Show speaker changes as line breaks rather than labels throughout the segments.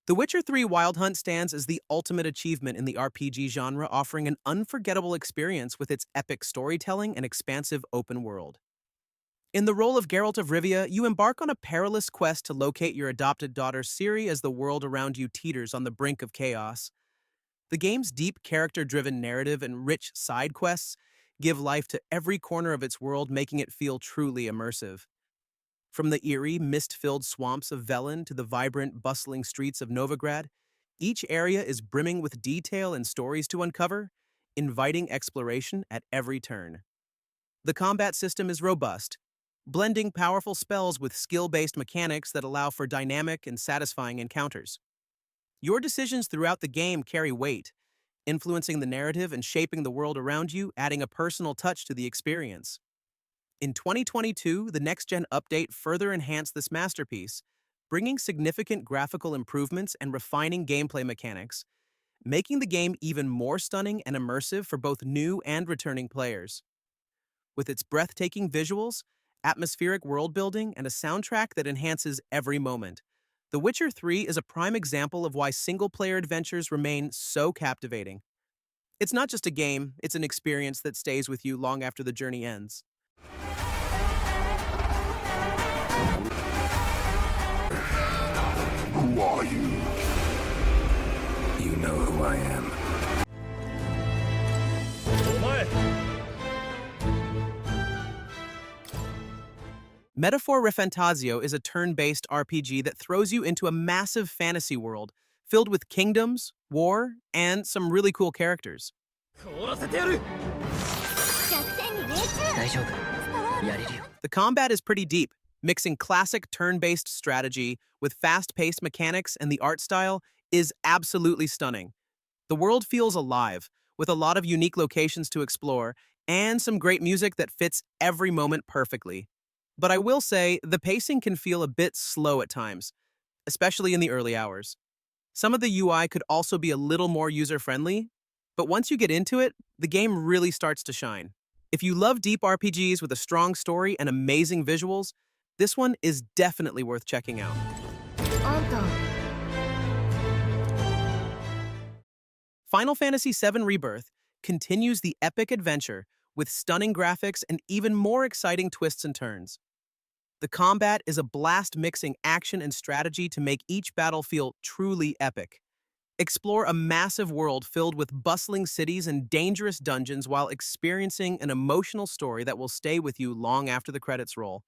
The Witcher 3 Wild Hunt stands as the ultimate achievement in the RPG genre, offering an unforgettable experience with its epic storytelling and expansive open world. In the role of Geralt of Rivia, you embark on a perilous quest to locate your adopted daughter Ciri as the world around you teeters on the brink of chaos. The game's deep character-driven narrative and rich side quests give life to every corner of its world, making it feel truly immersive. From the eerie, mist-filled swamps of Velen to the vibrant, bustling streets of Novigrad, each area is brimming with detail and stories to uncover, inviting exploration at every turn. The combat system is robust, blending powerful spells with skill-based mechanics that allow for dynamic and satisfying encounters. Your decisions throughout the game carry weight, influencing the narrative and shaping the world around you, adding a personal touch to the experience. In 2022, the next-gen update further enhanced this masterpiece, bringing significant graphical improvements and refining gameplay mechanics, making the game even more stunning and immersive for both new and returning players. With its breathtaking visuals, atmospheric world-building, and a soundtrack that enhances every moment, The Witcher 3 is a prime example of why single-player adventures remain so captivating. It's not just a game, it's an experience that stays with you long after the journey ends.
Who are you? You know who I am.
Metaphor Refantasio is a turn-based RPG that throws you into a massive fantasy world filled with kingdoms, war, and some really cool characters. The combat is pretty deep, mixing classic turn-based strategy with fast-paced mechanics, and the art style is absolutely stunning. The world feels alive, with a lot of unique locations to explore, and some great music that fits every moment perfectly. But I will say, the pacing can feel a bit slow at times, especially in the early hours. Some of the UI could also be a little more user-friendly, but once you get into it, the game really starts to shine. If you love deep RPGs with a strong story and amazing visuals, this one is definitely worth checking out. Final Fantasy VII Rebirth continues the epic adventure with stunning graphics and even more exciting twists and turns. The combat is a blast, mixing action and strategy to make each battle feel truly epic. Explore a massive world filled with bustling cities and dangerous dungeons while experiencing an emotional story that will stay with you long after the credits roll.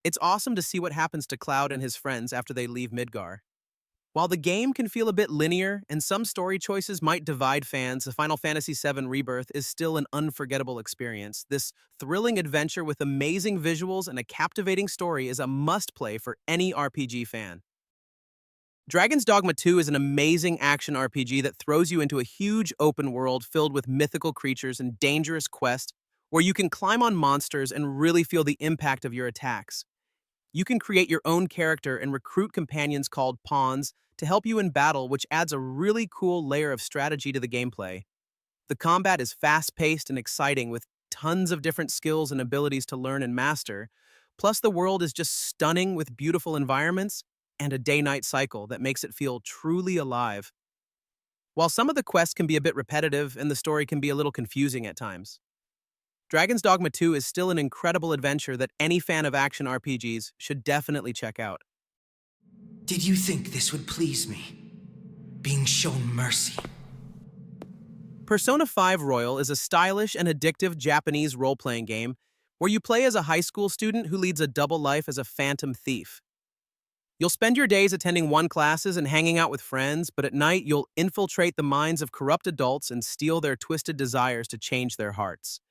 It's awesome to see what happens to Cloud and his friends after they leave Midgar. While the game can feel a bit linear and some story choices might divide fans, the Final Fantasy VII Rebirth is still an unforgettable experience. This thrilling adventure with amazing visuals and a captivating story is a must-play for any RPG fan. Dragon's Dogma 2 is an amazing action RPG that throws you into a huge open world filled with mythical creatures and dangerous quests where you can climb on monsters and really feel the impact of your attacks. You can create your own character and recruit companions called pawns to help you in battle, which adds a really cool layer of strategy to the gameplay. The combat is fast-paced and exciting with tons of different skills and abilities to learn and master. Plus, the world is just stunning with beautiful environments and a day-night cycle that makes it feel truly alive. While some of the quests can be a bit repetitive and the story can be a little confusing at times, Dragon's Dogma 2 is still an incredible adventure that any fan of action RPGs should definitely check out.
Did you think this would please me? Being shown mercy.
Persona 5 Royal is a stylish and addictive Japanese role-playing game where you play as a high school student who leads a double life as a phantom thief. You'll spend your days attending classes and hanging out with friends, but at night you'll infiltrate the minds of corrupt adults and steal their twisted desires to change their hearts.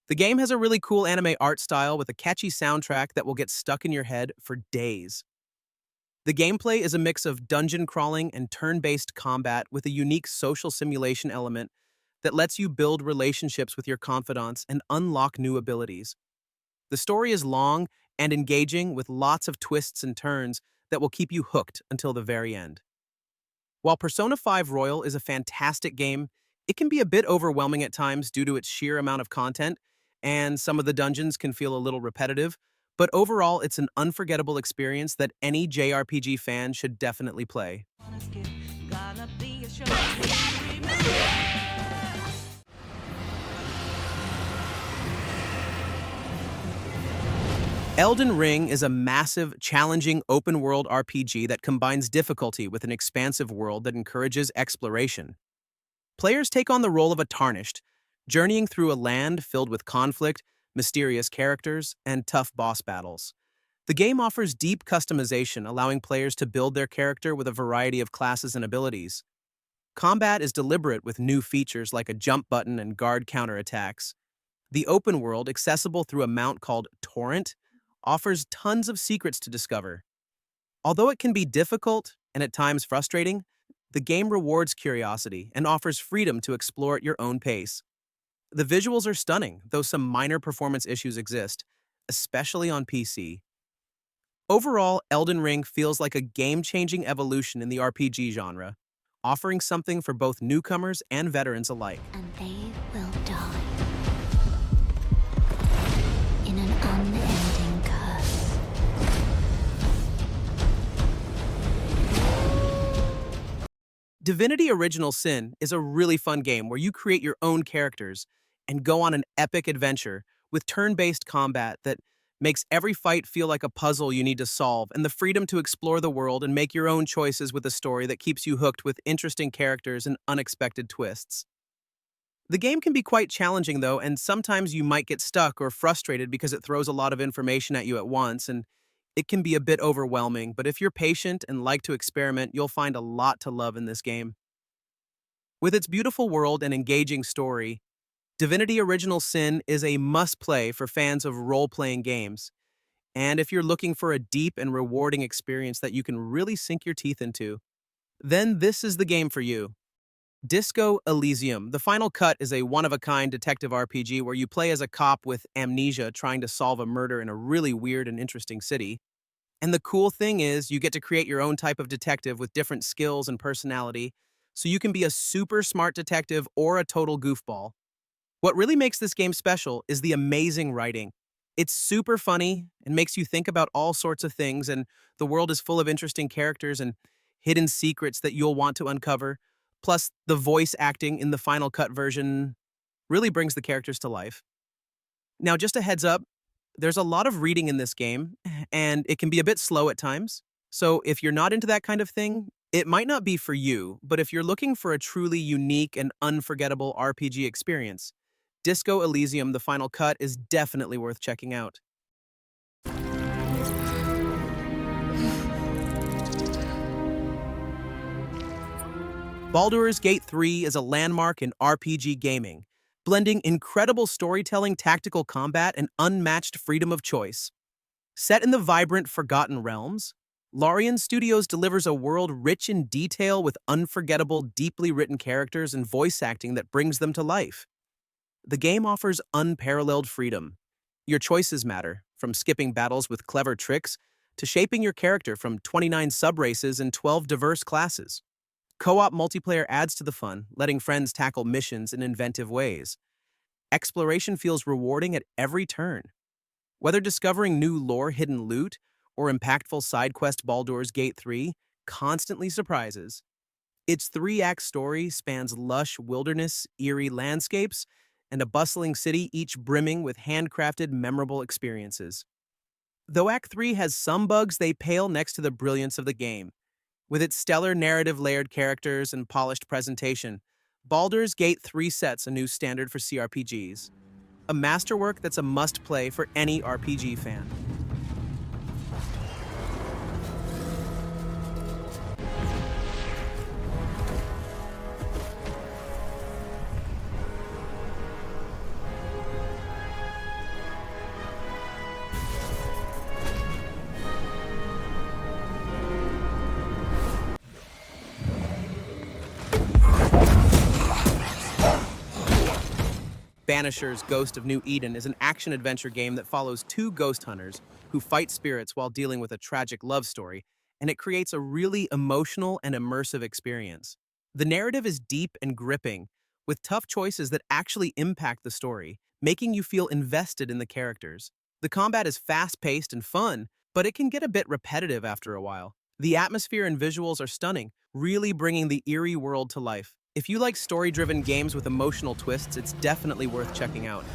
The game has a really cool anime art style with a catchy soundtrack that will get stuck in your head for days. The gameplay is a mix of dungeon crawling and turn-based combat with a unique social simulation element that lets you build relationships with your confidants and unlock new abilities. The story is long and engaging with lots of twists and turns that will keep you hooked until the very end. While Persona 5 Royal is a fantastic game, it can be a bit overwhelming at times due to its sheer amount of content, and some of the dungeons can feel a little repetitive, but overall it's an unforgettable experience that any JRPG fan should definitely play. Elden Ring is a massive, challenging open-world RPG that combines difficulty with an expansive world that encourages exploration. Players take on the role of a Tarnished, journeying through a land filled with conflict, mysterious characters, and tough boss battles. The game offers deep customization, allowing players to build their character with a variety of classes and abilities. Combat is deliberate with new features like a jump button and guard counterattacks. The open world, accessible through a mount called Torrent, offers tons of secrets to discover. Although it can be difficult and at times frustrating, the game rewards curiosity and offers freedom to explore at your own pace. The visuals are stunning, though some minor performance issues exist, especially on PC. Overall, Elden Ring feels like a game-changing evolution in the RPG genre, offering something for both newcomers and veterans alike.
And they will die in an unending curse.
Divinity Original Sin is a really fun game where you create your own characters and go on an epic adventure with turn-based combat that makes every fight feel like a puzzle you need to solve, and the freedom to explore the world and make your own choices with a story that keeps you hooked with interesting characters and unexpected twists. The game can be quite challenging though, and sometimes you might get stuck or frustrated because it throws a lot of information at you at once, and it can be a bit overwhelming, but if you're patient and like to experiment, you'll find a lot to love in this game. With its beautiful world and engaging story, Divinity Original Sin is a must-play for fans of role-playing games. And if you're looking for a deep and rewarding experience that you can really sink your teeth into, then this is the game for you. Disco Elysium: The Final Cut is a one-of-a-kind detective RPG where you play as a cop with amnesia trying to solve a murder in a really weird and interesting city. And the cool thing is, you get to create your own type of detective with different skills and personality, so you can be a super smart detective or a total goofball. What really makes this game special is the amazing writing. It's super funny and makes you think about all sorts of things, and the world is full of interesting characters and hidden secrets that you'll want to uncover. Plus, the voice acting in the Final Cut version really brings the characters to life. Now, just a heads up, there's a lot of reading in this game, and it can be a bit slow at times. So if you're not into that kind of thing, it might not be for you, but if you're looking for a truly unique and unforgettable RPG experience, Disco Elysium: The Final Cut is definitely worth checking out. Baldur's Gate 3 is a landmark in RPG gaming, blending incredible storytelling, tactical combat, and unmatched freedom of choice. Set in the vibrant Forgotten Realms, Larian Studios delivers a world rich in detail with unforgettable, deeply written characters and voice acting that brings them to life. The game offers unparalleled freedom. Your choices matter, from skipping battles with clever tricks to shaping your character from 29 sub-races and 12 diverse classes. Co-op multiplayer adds to the fun, letting friends tackle missions in inventive ways. Exploration feels rewarding at every turn. Whether discovering new lore, hidden loot, or impactful side quest, Baldur's Gate 3 constantly surprises. Its three-act story spans lush wilderness, eerie landscapes, and a bustling city, each brimming with handcrafted, memorable experiences. Though Act 3 has some bugs, they pale next to the brilliance of the game. With its stellar narrative, layered characters, and polished presentation, Baldur's Gate 3 sets a new standard for CRPGs. A masterwork that's a must-play for any RPG fan. Banisher's Ghost of New Eden is an action-adventure game that follows two ghost hunters who fight spirits while dealing with a tragic love story, and it creates a really emotional and immersive experience. The narrative is deep and gripping, with tough choices that actually impact the story, making you feel invested in the characters. The combat is fast-paced and fun, but it can get a bit repetitive after a while. The atmosphere and visuals are stunning, really bringing the eerie world to life. If you like story-driven games with emotional twists, it's definitely worth checking out.